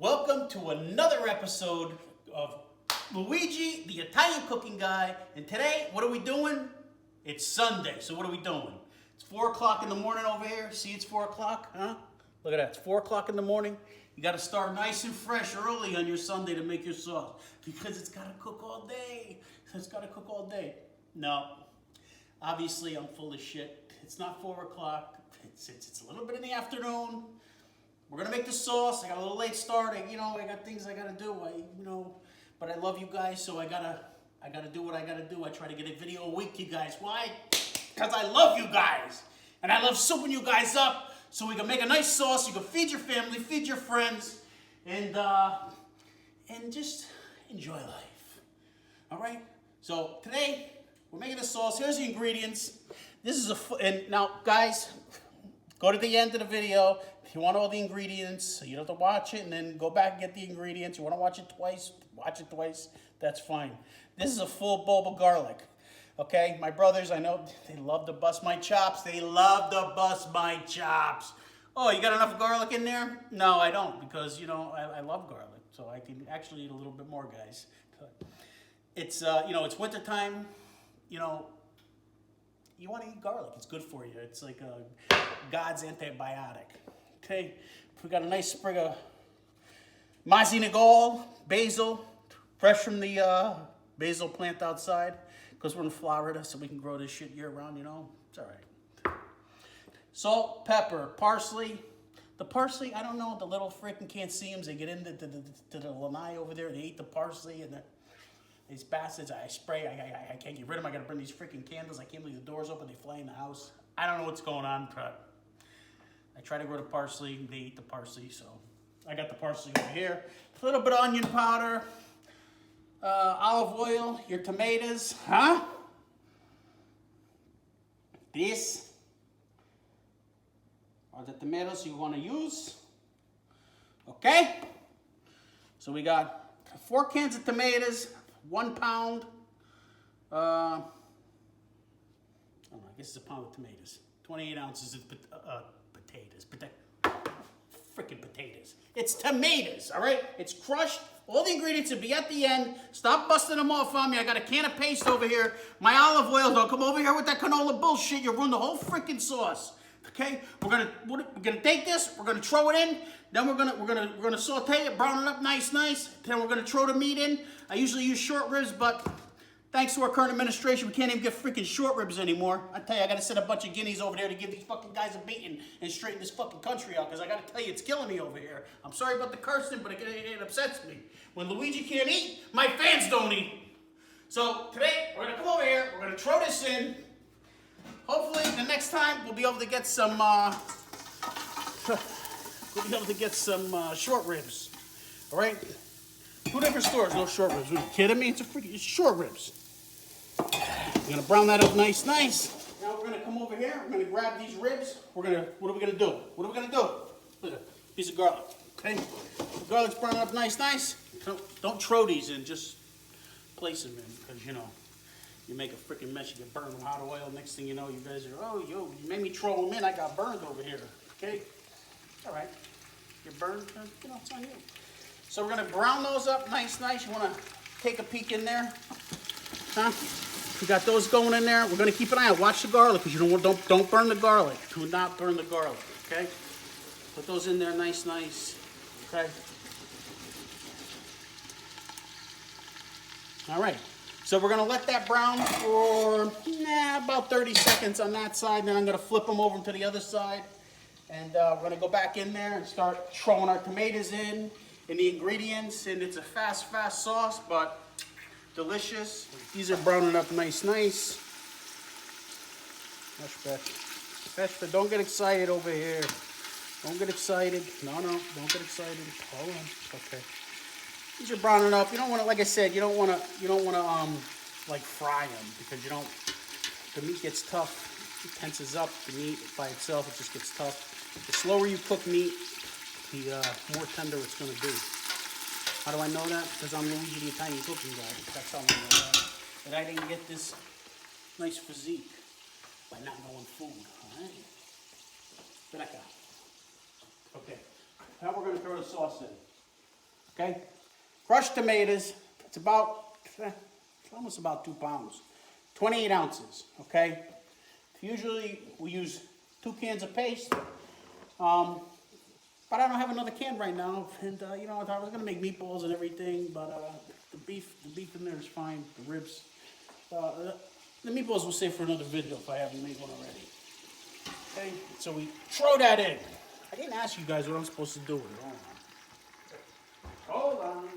Welcome to another episode of Luigi, the Italian cooking guy. And today, what are we doing? It's Sunday, so what are we doing? It's 4 o'clock in the morning over here. See, it's 4 o'clock, huh? Look at that, it's 4 o'clock in the morning. You gotta start nice and fresh early on your Sunday to make your sauce because it's gotta cook all day. It's gotta cook all day. No, obviously I'm full of shit. It's not 4 o'clock. It's a little bit in the afternoon. We're gonna make the sauce. I got a little late start. I got things I gotta do. But I love you guys, so I gotta do what I gotta do. I try to get a video a week, you guys. Why? Because I love you guys, and I love souping you guys up, so we can make a nice sauce. You can feed your family, feed your friends, and just enjoy life. All right. So today we're making a sauce. Here's the ingredients. This is and now, guys, go to the end of the video. If you want all the ingredients, you don't have to watch it and then go back and get the ingredients. You want to watch it twice, that's fine. This is a full bulb of garlic. Okay, my brothers, I know they love to bust my chops. They love to bust my chops. Oh, you got enough garlic in there? No, I don't, because, I love garlic. So I can actually eat a little bit more, guys. It's, it's wintertime, you want to eat garlic. It's good for you. It's like God's antibiotic. Okay, we got a nice sprig of Mazinagol, basil, fresh from the basil plant outside, because we're in Florida, so we can grow this shit year round, It's all right. Salt, pepper, parsley. The parsley, I don't know, the little freaking can't see them. They get into the lanai over there, they eat the parsley, and these bastards, I spray, I can't get rid of them. I gotta bring these freaking candles. I can't leave the doors open, they fly in the house. I don't know what's going on, but I try to grow the parsley, they eat the parsley, so I got the parsley over here. A little bit of onion powder, olive oil, your tomatoes, huh? These are the tomatoes you want to use. Okay? So we got 4 cans of tomatoes, 1 pound. I don't know, I guess it's a pound of tomatoes. 28 ounces of potatoes. Freaking potatoes. It's tomatoes, all right? It's crushed. All the ingredients will be at the end. Stop busting them off on me. I got a can of paste over here. My olive oil. Don't come over here with that canola bullshit. You'll ruin the whole freaking sauce. Okay? We're gonna take this. We're gonna throw it in. Then we're gonna saute it, brown it up nice. Then we're gonna throw the meat in. I usually use short ribs, but thanks to our current administration, we can't even get freaking short ribs anymore. I tell you, I gotta send a bunch of guineas over there to give these fucking guys a beating and straighten this fucking country out, because I gotta tell you, it's killing me over here. I'm sorry about the cursing, but it upsets me. When Luigi can't eat, my fans don't eat. So today, we're gonna come over here, we're gonna throw this in. Hopefully, the next time, we'll be able to get some, short ribs. All right? 2 different stores, no short ribs. Are you kidding me? It's short ribs. We're gonna brown that up nice. Now we're gonna come over here. We're gonna grab these ribs. What are we gonna do? Look at a piece of garlic. Okay? The garlic's browned up nice. Don't throw these in. Just place them in, because you make a freaking mess. You get burned with hot oil. Next thing you know, you guys are, you made me throw them in. I got burned over here. Okay? All right. You're burned. It's on you. So we're gonna brown those up nice. You wanna take a peek in there, huh? We got those going in there. We're gonna keep an eye out. Watch the garlic, because don't burn the garlic. Do not burn the garlic. Okay? Put those in there nice. Okay? All right. So we're gonna let that brown for about 30 seconds on that side. Then I'm gonna flip them over to the other side, and we're gonna go back in there and start throwing our tomatoes in. And the ingredients, and it's a fast sauce, but delicious. These are browning up nice. Hush back. Don't get excited over here. Don't get excited. No, don't get excited. Hold on. Okay. These are browning up. You don't want to, like I said, you don't want to like fry them, because the meat gets tough. It tenses up. The meat by itself, it just gets tough. The slower you cook meat, the more tender it's going to be. How do I know that? Because I'm Luigi, the Italian cooking guy. That's how I know that. That I didn't get this nice physique by not knowing food. All right? Ven acá. Okay. Now we're going to throw the sauce in. Okay? Crushed tomatoes. It's almost about 2 pounds. 28 ounces, okay? Usually we use 2 cans of paste. But I don't have another can right now. And you know, I thought I was gonna make meatballs and everything, but the beef in there is fine. The ribs. The meatballs we'll save for another video if I haven't made one already. Okay, so we throw that in. I didn't ask you guys what I'm supposed to do with it. Hold on.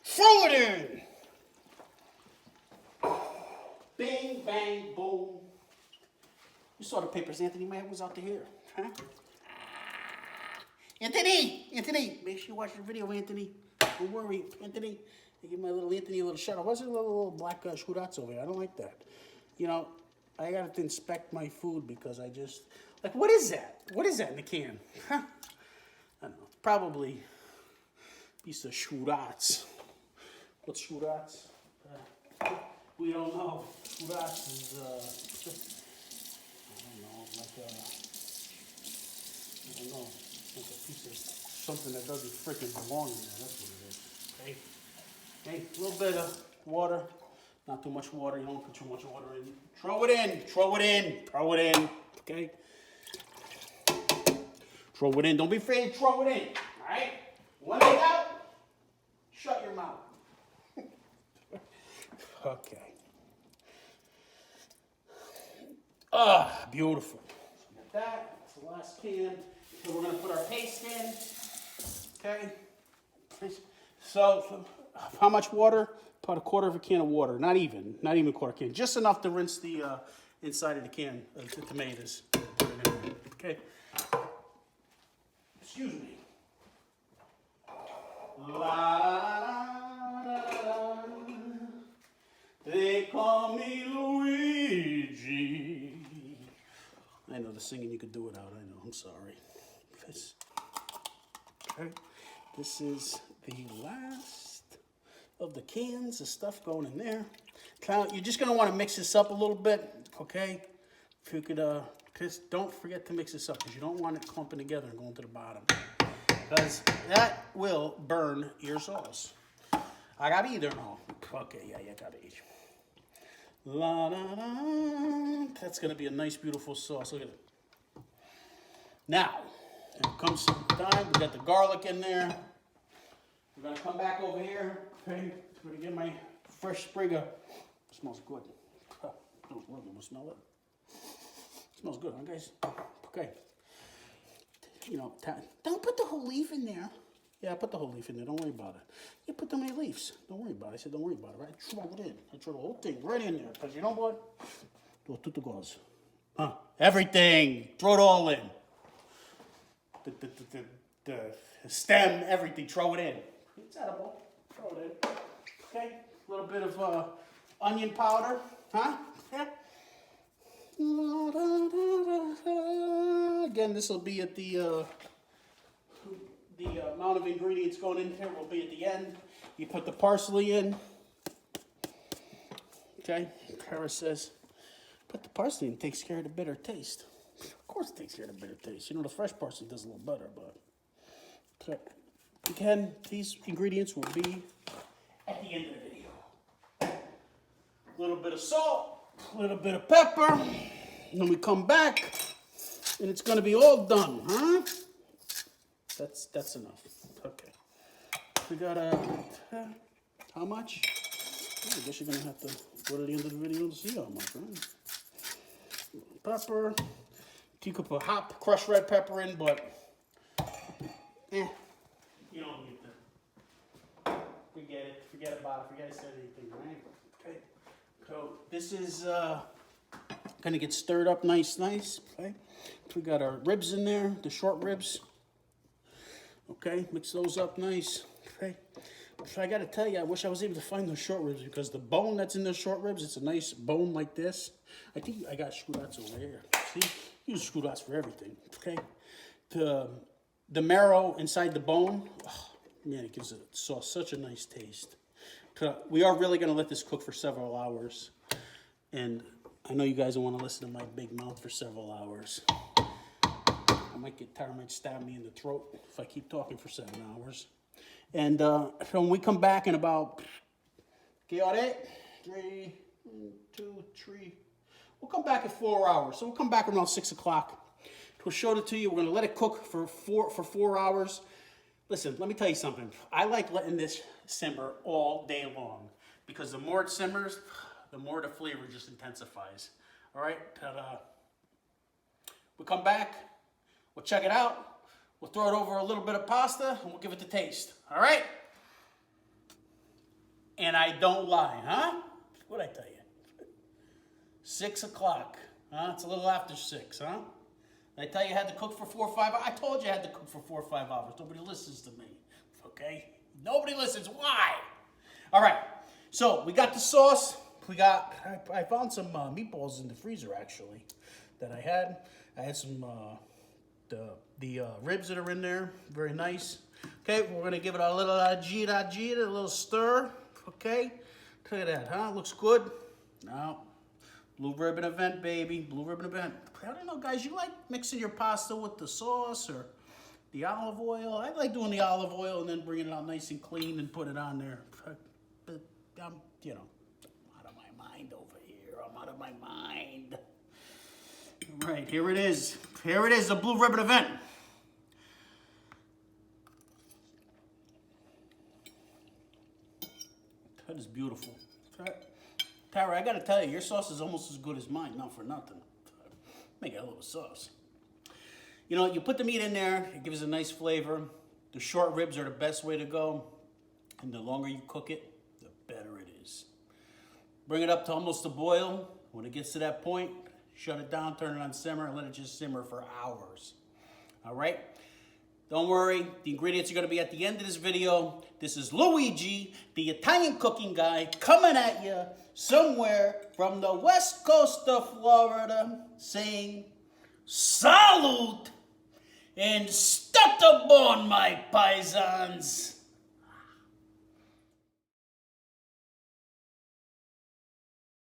Throw it in. Bing, bang, boom. You saw the papers Anthony man was out to here, huh? Anthony, make sure you watch the video, Anthony. Don't worry, Anthony. I give my little Anthony a little shout out. What's a little black shurats over here? I don't like that. You know, I got to inspect my food because I just like. What is that? What is that in the can? Huh? I don't know. Probably a piece of shurats. What's shurats? We don't know. Shurats is I don't know, like a piece of something that doesn't freaking belong in there. That's what it is. Okay? Okay, a little bit of water. Not too much water. You don't put too much water in. Throw it in. Throw it in. Throw it in. Okay? Throw it in. Don't be afraid to throw it in. Alright? When it's out, shut your mouth. Okay. Ah, beautiful. So got that. That's the last can. So we're going to put our paste in. Okay. So how much water? About a quarter of a can of water. Not even a quarter can. Just enough to rinse the inside of the can of the tomatoes. Okay. Excuse me. La, la, la, la. They call me Luigi. I know the singing you could do without. I know. I'm sorry. Okay. This is the last of the cans of stuff going in there. You're just going to want to mix this up a little bit, okay? If you could, just don't forget to mix this up because you don't want it clumping together and going to the bottom. Because that will burn your sauce. I got either no. Okay, yeah, got it. La la la. That's going to be a nice, beautiful sauce. Look at it. Now, here comes some time. We got the garlic in there. We're going to come back over here. Okay, I'm going to get my fresh sprig of. Smells good. We're going to smell it. Smells good, huh, guys? Okay. You know, don't put the whole leaf in there. Yeah, I put the whole leaf in there. Don't worry about it. You put too many leaves. Don't worry about it. I said don't worry about it, right? Throw it in. I throw the whole thing right in there. Because you know what? Do it goes. Everything. Throw it all in. The stem, everything. Throw it in. It's edible. Throw it in. Okay. A little bit of onion powder. Huh? Yeah. Again, this will be at the amount of ingredients going in here will be at the end. You put the parsley in. Okay, Kara says, put the parsley in, it takes care of the bitter taste. Of course it takes care of the bitter taste. You know, the fresh parsley does a little better, but okay. Again, these ingredients will be at the end of the video. A little bit of salt, a little bit of pepper, and then we come back, and it's going to be all done, huh? That's enough. Okay. We got how much? I guess you're going to have to go to the end of the video to see how much, right? Pepper. You could put hot crushed red pepper in, but you don't need to. Forget it. Forget about it. Forget I said anything, right? Okay. So this is going to get stirred up nice. Okay. We got our ribs in there, the short ribs. Okay, mix those up nice. Okay. So I got to tell you, I wish I was able to find those short ribs because the bone that's in the short ribs, it's a nice bone like this. I think I got shurats over here. See, use shurats for everything. Okay. The marrow inside the bone, oh, man, it gives the sauce such a nice taste. We are really going to let this cook for several hours. And I know you guys don't want to listen to my big mouth for several hours. I might get tired, might stab me in the throat if I keep talking for 7 hours. And so when we come back in about, got it? 3, 2, 3. We'll come back in 4 hours. So we'll come back around 6 o'clock. We'll show it to you. We're gonna let it cook for 4 hours. Listen, let me tell you something. I like letting this simmer all day long because the more it simmers, the more the flavor just intensifies. All right, ta-da. We'll come back. We'll check it out. We'll throw it over a little bit of pasta and we'll give it the taste. All right? And I don't lie, huh? What'd I tell you? 6 o'clock, huh? It's a little after 6, huh? I tell you I had to cook for 4 or 5 hours. I told you I had to cook for 4 or 5 hours. Nobody listens to me, okay? Nobody listens. Why? All right. So we got the sauce. I found some meatballs in the freezer actually that I had. I had some the ribs that are in there. Very nice. Okay, we're gonna give it a little gira, a little stir. Okay, look at that, huh? Looks good. Now, blue ribbon event, baby. Blue ribbon event. I don't know, guys. You like mixing your pasta with the sauce or the olive oil? I like doing the olive oil and then bringing it out nice and clean and put it on there. But I'm, you know, I'm out of my mind over here. I'm out of my mind. All right, here it is. Here it is, the blue ribbon event. That is beautiful. Tara, I gotta tell you, your sauce is almost as good as mine, not for nothing. Make it a little sauce. You know, you put the meat in there, it gives a nice flavor. The short ribs are the best way to go. And the longer you cook it, the better it is. Bring it up to almost a boil. When it gets to that point, shut it down, turn it on simmer, and let it just simmer for hours. All right? Don't worry, the ingredients are gonna be at the end of this video. This is Luigi, the Italian cooking guy, coming at you somewhere from the west coast of Florida, saying, salute and stato buon, my paisans.